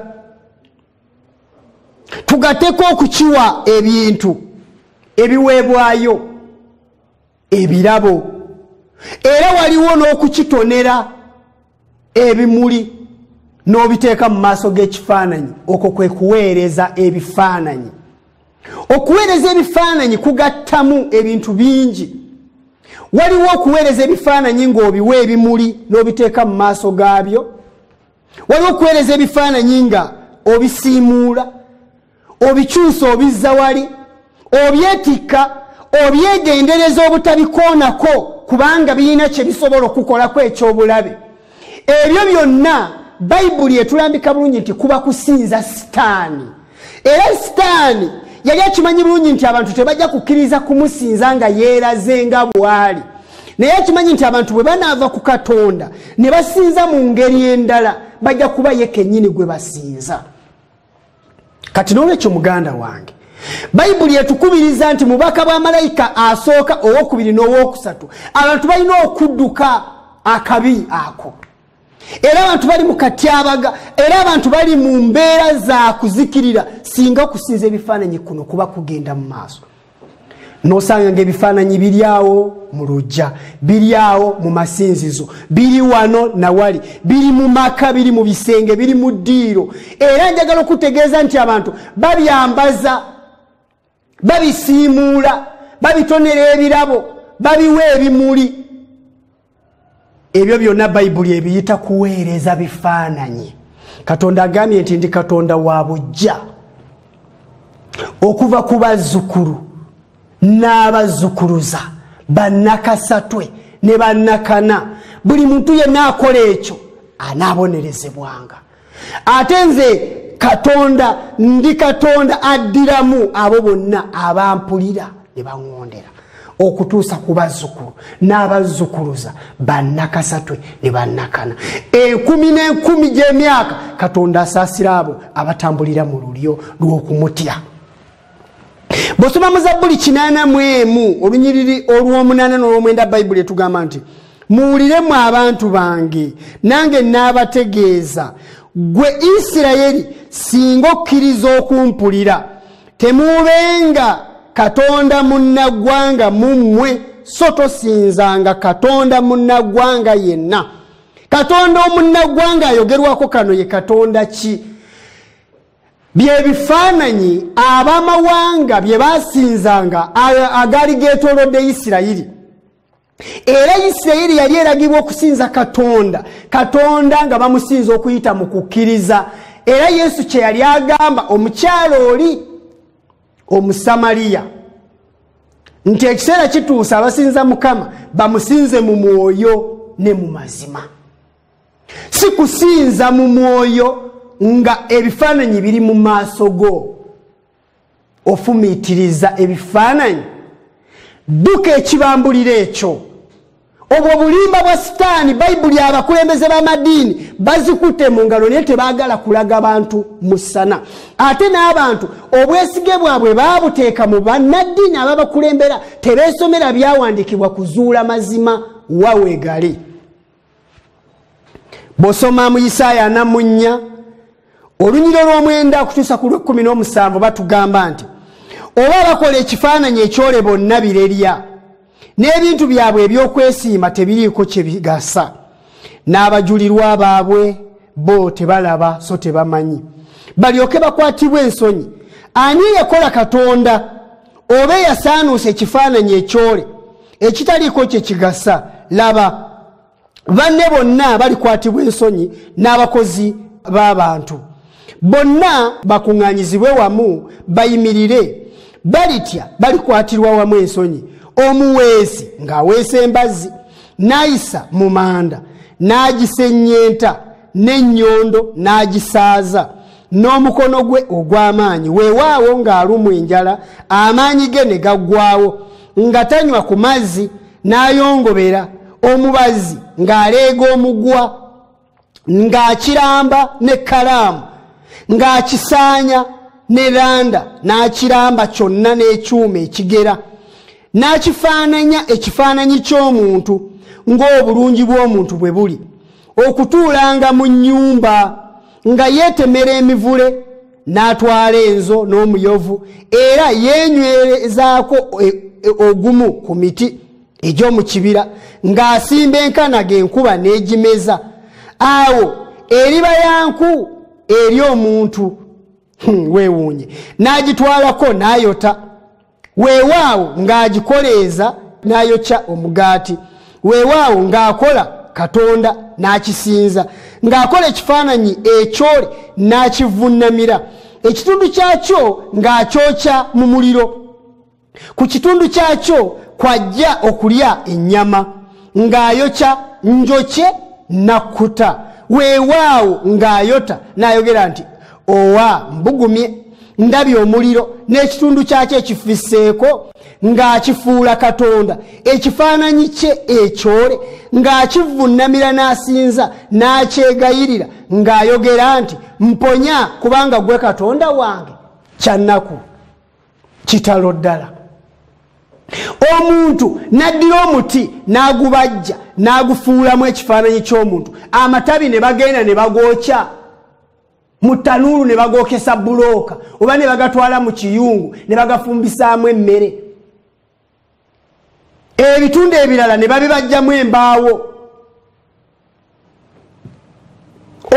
tugatteko okukiwa ebintu ebiweebwayo, ebirabo, era waliwo n'okukitonera. ebimuli n'obiteeka mu maaso g'ekifaananyi, okwo kwe kuweereza ebifaananyi. Okuweereza ebifaananyi kugattamu ebintu bingi. Waliwo okuweereza ebifaananyi ng'obiwa ebimuli n'obiteeka mu maaso gaabyo. Waliwo okuweereza ebifaananyi nga obisiimuula, obikyusa obizza wali, obyetikka, obyegendereza obutabikoonako kubanga birina kye bisobola okukolako eky'obulabe. Ebyo byonna Bayibuli etulambika bulungi nti kuba kusinza Sitaani. Era Sitaani yali akimanyi bulungi nti abantu tebajja kukkiriza kumusinza nga yeeraze nga bw'ali. Naye akimanyi nti abantu bwe banaava ku Katonda ne basinza mu ngeri endala bajja kuba ye kennyini gwe basinza. Kati n'olwekyo muganda wange, Bayibuli etukubiriza nti mubaka bwa malayika asooka, owokubiri n'owokusatu abantu balina okudduka akabi ako. Era abantu bali mu katyabaga, era abantu bali mu mbeera za kuzikirira singa okusinza ebifaananyi kuno kuba kugenda mu maaso. N'osanga ng'ebifaananyi biri awo mu luggya, biri awo mu masinzizo, biri wano na wali, biri mu maka, biri mu bisenge, biri mu ddiiro. Era njagala okutegeeza nti abantu babyambaza, babisiimuula, babitonera ebirabo, babiwa ebimuli. Ebyo byonna Bayibuli ebiyita kuweereza bifaananyi. Katonda agambye nti ndi Katonda wa buggya, okuva ku bazzukulu n'abazzukuluza, bannakasatwe ne bannakana, buli muntu yenna akola ekyo anaabonerezebwanga. Ate nze Katonda ndi Katonda addiramu abo bonna abampulira ne baŋŋondera, okutuusa ku bazzukulu n'abazzukuluza, bannakasatwe ne bannakana, 10,000 gy'emyaka. Katonda asaasira abo abatambulira mu lulyo lw'okumutya. Bw'osoma mu Zabbuli 81 olunyiriri olw'omunaana n'olw'omwenda, Bayibuli etugamba nti muwuliremu abantu bange nange n'abategeeza, gwe Isirayiri singa okkiriza okumpulira, temubenga Katonda munnaggwanga mummwe, so tosinzanga Katonda munnaggwanga yenna. Katonda omunnaggwanga ayogerwako kano ye Katonda ki? Bye bifaananyi abamawanga bye basinzanga agaali geetoolodde Isirayiri. Era Isirayiri yali eragibwa okusinza Katonda, Katonda nga bamusinza okuyita mu kukkiriza. Era Yesu kye yali agamba omukyalo oli Omusamaliya nti ekiseera kituusa abasinza Mukama bamusinze mu mwoyo ne mu mazima. Si kusinza mu mwoyo nga ebifaananyi biri mu maaso go, ofumiitiriza ebifaananyi, dduka ekibambulira ekyo. Obwo bulimba bwa Sitaani Bayibuli abakulembeze b'amadiini bazikutte mu ngalo naye tebaagala kulaga bantu musana. Ate n'abantu obwesige bwabwe baabuteeka mu bannaddiini ababakulembera, tebeesomera byawandiikibwa kuzuula mazima waweegale. Bw'osoma mu Isaaya 44 olunyiriro lw'omwenda okutuusa ku 17 batugamba nti oba bakola ekifaananyi ekyole bonna birerya, n'ebintu byabwe ebyokwesiima tebiriiko kye bigasa, n'abajulirwa baabwe bo tebalaba so tebamanyi, balyoke bakwatibwe ensonyi. Ani yakola Katonda oba yasaanuusa ekifaananyi ekyole ekitaliiko kye kigasa? Laba, banne bonna balikwatibwa ensonyi n'abakozi b'abantu. Bonna bakuŋŋaanyizibwe wamu bayimirire, balitya balikwatirwa wamu ensonyi. Omuweesi ng'aweesa embazzi, n'ayisa mu manda, n'agisennyenta, n'ennyondo n'agisaaza, n'omukono gwe ogw'amaanyi, weewaawo ng'alumwa enjala, amaanyi ge ne gaggwaawo, nga tanywa ku mazzi, n'ayongobera. Omubazzi ng'aleega omugwa, ng'akiramba n'ekkalaamu, ng'akisaanya ne landa, n'akiramba kyonna n'ekyuma ekigera, n'akifaananya ekifaananyi ky'omuntu ng'obulungi bw'omuntu bwe buli, okutuulanga mu nnyumba nga yeetemera emivule, n'atwala enzo n'omuyovu, era yeenywerezaako ogumu ku miti egy'omu kibira, ng'asimba enkanaga enkuba n'egimeza, awo eriba yanku eri omuntu weewuunye n'agitwalako n'ayota weewaawo ng'agikoleeza n'ayokya omugaati weewaawo ng'akola Katonda n'akisinza ng'akola ekifaananyi ekyole n'akivunnamira ekitundu kyakyo ng'akyokya mu muliro ku kitundu kyakyo kwajja okulya ennyama ng'ayokya njokye nakkuta weewaawo ng'ayota n'ayogera nti owa mbugumye ndabye omuliro n'ekitundu kyakyo ekifisseeko ng'akifuula Katonda ekifaananyi kye ekyole ng'akivunnamira n'asinza n'akyegayirira ng'ayogera nti mponya kubanga gwe Katonda wange kyannaku kitalo ddala. Omuntu n'addira omuti n'agubajja n'agufuulamu ekifaananyi ky'omuntu amatabi ne bagenda ne bagookya mu ttanuulu ne bagookesa bulooka oba ne bagatwala mu kiyungu ne bagafumbisaamu emmere ebitundu ebirala ne babibajjamu embaawo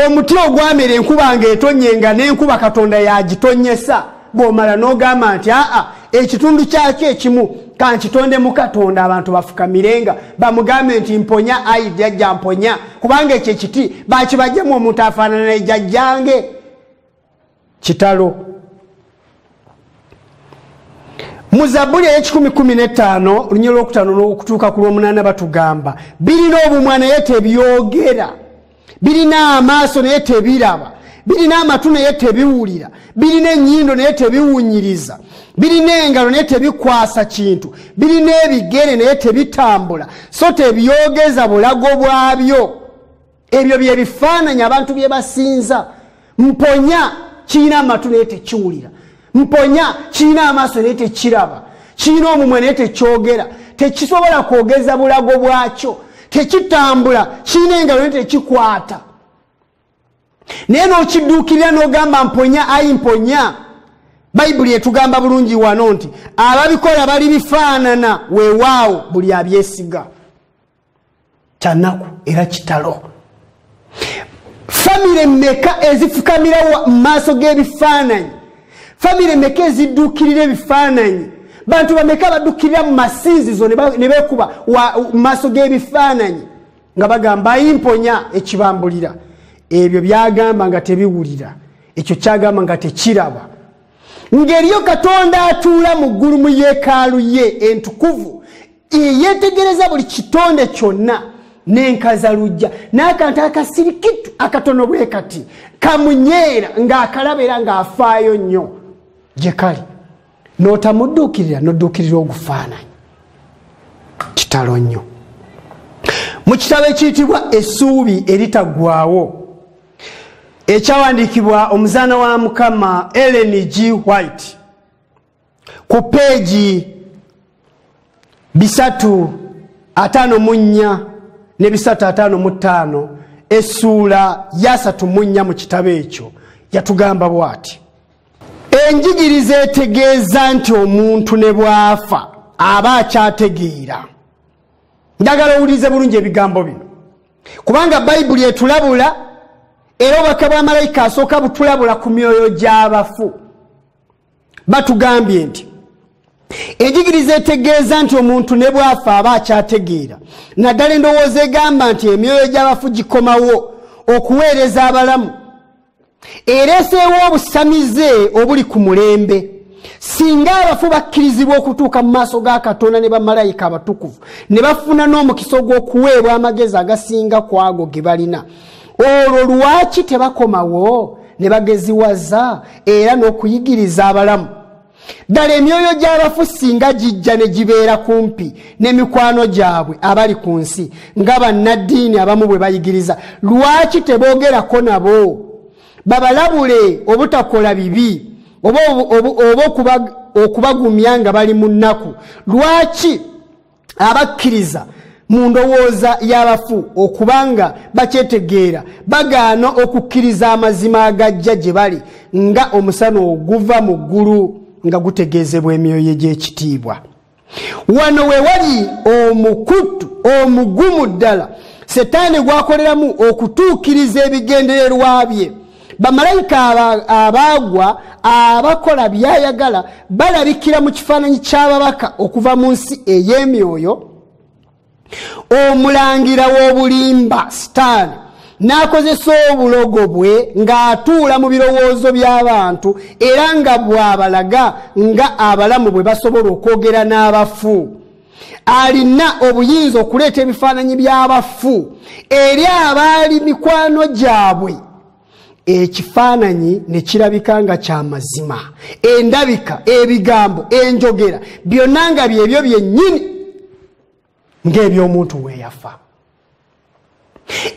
omuti ogwamera enkuba ng'etonnyenga n'enkuba Katonda yagitonnyesa bw'omala n'ogamba nti aa ekitundu kyakyo ekimu kankitonde mu Katonda abantu bafukamirenga bamugambe nti mponya ayi jjajja mponya kubanga ekyo ekiti bakibajjamu omuntu afaanana ne jjajjange kitalo. Mu Zabbuli ey'ekikumi-15 olunya olwokutaano okutuuka ku lw'omunaana batugamba birina obumwa naye tebyogera birina amaaso naye tebiraba birina amatu naye tebiwulira birina ennyindo naye tebiwunyiriza birina engalo naye tebikwasa kintu birina ebigere naye tebitambula so tebyogeza bulago bwabyo ebyo bye bifaananyi abantu bye basinza. Mponya kirina amatu naye tekiwulira mponya kirina amaaso naye tekiraba kirina omumwa naye tekyogera tekisobola kwogeza bulago bwakyo tekitambula kirina engalo naye tekikwata naye n'okidduukirira n'ogamba mponya ayi mponya. Bayibuli etugamba bulungi wano nti ababikola bali bifaanana weewaawo buli abyesiga kyannaku era kitalo. Famire mmeka ezifukamira mu maaso g'ebifaananyi famire mmeka ezidduukirira ebifaananyi bantu bameka baddukirira mu masinzizo ne beekuba mu maaso g'ebifaananyi nga bagamba ayimponya ekibambulira ebyo byagamba nga tebiwulira ekyo kyagamba nga tekiraba ng'eriyo Katonda atuula mu ggulu mu yeekaalu ye entukuvu yeetegereza buli kitonde kyonna n'enkazalujja n'akantu akasirikitu akatono bwe kati kamunyeera ng'akalaba era ng'afaayo nnyo gye kali n'otamudduukirira n'odduukirira ogufaananyi kitalo nnyo. Mu kitabo ekiyitibwa Essuubi Eritaggwaawo ekyawandiikibwa omuzaana wa Mukama Ellen G. White ku peegi 354 ne 355 essuula ya 34 mu kitabo ekyo yatugamba bw'ati enjigiriza etegeeza nti omuntu ne bw'afa aba akyategeera. Njagala owulirize bulungi ebigambo bino kubanga Bayibuli etulabula era obubaka bwa malayika asooka butulabula ku myoyo gy'abafu. Batugambye nti enjigiriza etegeeza nti omuntu ne bw'afa aba akyategeera naddala endowooza egamba nti emyoyo gy'abafu gikomawo okuweereza abalamu ereeseewo obusamize obuli ku mulembe singa abafu bakkirizibwa okutuuka mu maaso ga Katonda ne bamalayika abatukuvu ne bafuna n'omukisa ogw'okuweebwa amagezi agasinga ku ago ge balina olwo lwaki tebakomawo ne bageziwaza era n'okuyigiriza abalamu. Ddala emyoyo gy'abafu singa gijja ne gibeera kumpi n'emikwano gyabwe abali ku nsi nga bannaddiini abamu bwe bayigiriza lwaki teboogerako nabo babalabule obutakola bibi oba okubagumya nga bali mu nnaku? Lwaki abakkiriza mu ndowooza y'abafu okubanga bakyetegeera bagaana okukkiriza amazima agajja gye bali nga omusana oguva mu ggulu nga gutegeezebwa emyoyo egy'ekitiibwa? Wano we wali omukutu omugumu ddala Setaani gwakoleramu okutuukiriza ebigendererwa bye. Bamalayika abaagwa abakola byayagala balabikira mu kifaananyi ky'ababaka okuva mu nsi ey'emyoyo. Omulangira w'obulimba Setaani n'akozesa obulogo bwe ng'atuula mu birowoozo by'abantu era nga bw'abalaga nga abalamu bwe basobola okwogera n'abafu. Alina obuyinza okuleeta ebifaananyi by'abafu eri abaali mikwano gyabwe. Ekifaananyi ne kirabika nga kya mazima, endabika, ebigambo, enjogera byonna nga byebyo byennyini ng'eby'omuntu we yafa.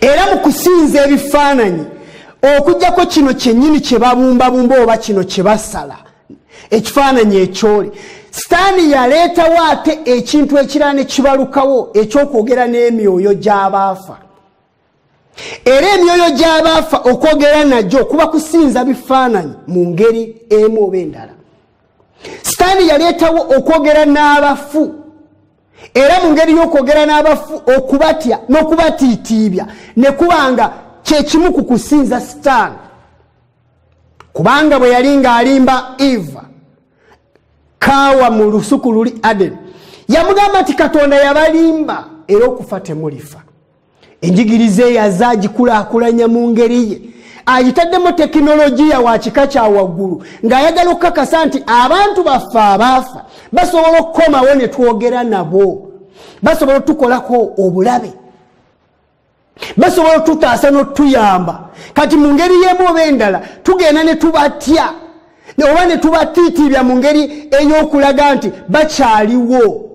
Era mu kusinza ebifaananyi okujjako kino kyennyini kye babumbabumba oba kino kye basala ekifaananyi ekyole, Setaani yaleetawo ate ekintu ekirala ne kibalukawo ekyokwogera n'emyoyo gy'abaafa. Era emyoyo gy'abaafa okwogera najjo kuba kusinza bifaananyi mu ngeri emu oba endala. Setaani yaleetawo okwogera n'abafu, era mu ngeri y'okwogera n'abafu okubatya n'okubatiitiibya ne kubanga kye kimu ku kusinza Setaani. Kubanga bwe yali ng'alimba Eva Kawa mu lusuku luli Adeni, yamugamba nti Katonda yabalimba era okufa temulifa. Enjigirize yazagikulaakulanya mu ngeri ye, agitaddemu tekinologiya wa kika kya waggulu ng'ayagala okukakasa nti abantu baffe abaafa basobola okukomawo ne twogera nabo, basobola otukolako obulabe, basobola otutaasa n'otuyamba. Kati mu ngeri y'emu oba endala tugenda ne tubatya oba ne tubatiitiibya mu ngeri ey'okulaga nti bakyaliwo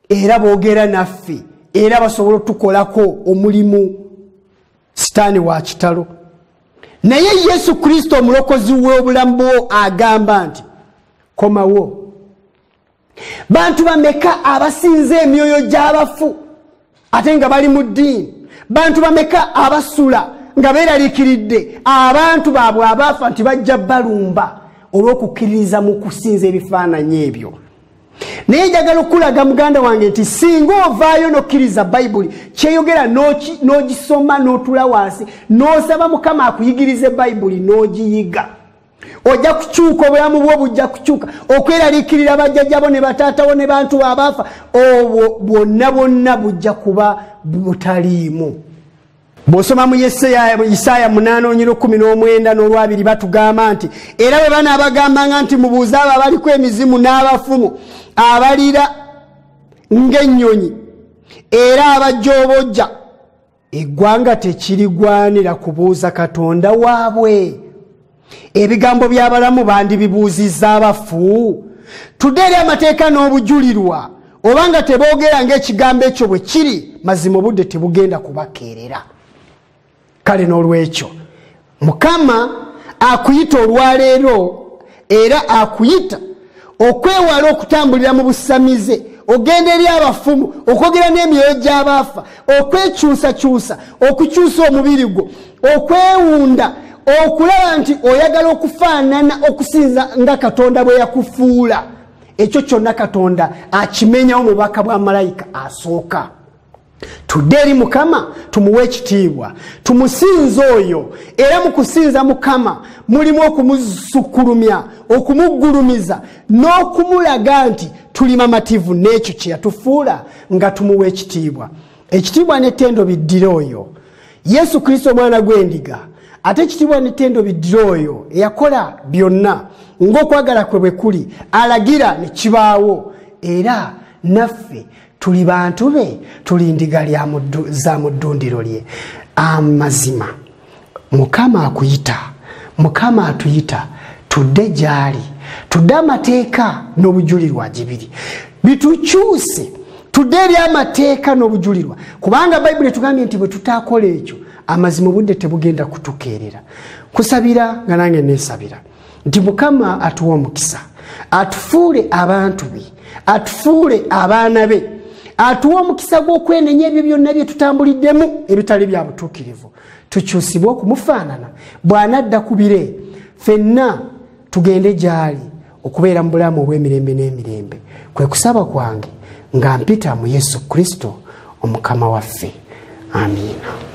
era boogera naffe era basobola otukolako omulimu. Setaani wa kitalo. Naye Yesu Kristo omulokozi w'obulamu bwo agamba nti komawo. Bantu bameka abasinza emyoyo gy'abafu ate nga bali mu ddiini? Bantu bameka abasula nga beeraliikiridde abantu baabwe abaafa nti bajja balumba olw'okukkiririza mu kusinza ebifaananyi ebyo? Naye njagala okulaga muganda wange nti singa ovaayo n'okkiriza Bayibuli kyeyogera n'ogisoma n'otula wansi n'osaba Mukama akuyigirize Bayibuli n'ogiyiga, ojja kukyuka, obulamu bwo bujja kukyuka. Okweraliikirira bajjajjabo ne bataatawo ne bantu abaafa obwo bwonna bujja kuba butaliimu. Bw'osoma mu Isaaya 8:19 n'olwabiri batugamba nti era bwe banaabagambanga nti mubuuze abo abaliko emizimu n'abafumu abalira ng'ennyonyi era abajjoobojja, eggwanga tekirigwanira kubuuza Katonda waabwe. Ebigambo by'abalamu bandibibuuzizza abafu? Tudde eri amateeka n'obujulirwa obanga teboogera ng'ekigambo ekyo bwe kiri, mazima obudde tebugenda kubakeerera. Kale n'olwekyo Mukama akuyita olwaleero era akuyita okwewala okutambulira mu busamize, ogenda eri abafumu, okwogera n'emyoyo gy'abaafa, okwekyusakyusa, okukyusa omubiri gwo, okwewunda, okulaba nti oyagala okufaanana okusinza nga Katonda bwe yakufuula. Ekyo kyonna Katonda akimenyawo mu bubaka bwa malayika asooka. Tudde eri Mukama tumuwe ekitiibwa, tumusinze oyo, era mu kusinza Mukama mulimu okumusukkulumya, okumuggulumiza n'okumulaga nti tuli mamativu n'ekyo kye yatufuula nga tumuwe ekitiibwa. Ekitiibwa n'ettendo biddire oyo Yesu Kristo omwana gw'endiga, ate ekitiibwa n'ettendo biddire oyo eyakola byonna ng'okwagala kwe bwe kuli, alagira ne kibaawo, era naffe tuli bantu be, tuli ndiga za mu ddundiro lye. Amazima Mukama akuyita, Mukama atuyita tudde gy'ali, tudde amateeka n'obujulirwa gibiri bitukyuse, tudde eri amateeka n'obujulirwa, kubanga Bayibuli etugambye nti bwe tutaakola ekyo amazima obudde tebugenda kutukeerera. Kusabira nga nange neesabira nti Mukama atuwa omukisa, atufuule abantu be, atufuule abaana be, atuwa omukisa gw'okwenenya ebyo byonna bye tutambuliddemu ebitali bya butuukirivu, tukyusibwe okumufaanana bw'anadda ku bire, ffenna tugende gy'ali okubeera mu bulamu obw'emirembe n'emirembe. Kwe kusaba kwange nga mpita mu Yesu Kristo omukama waffe. amiina.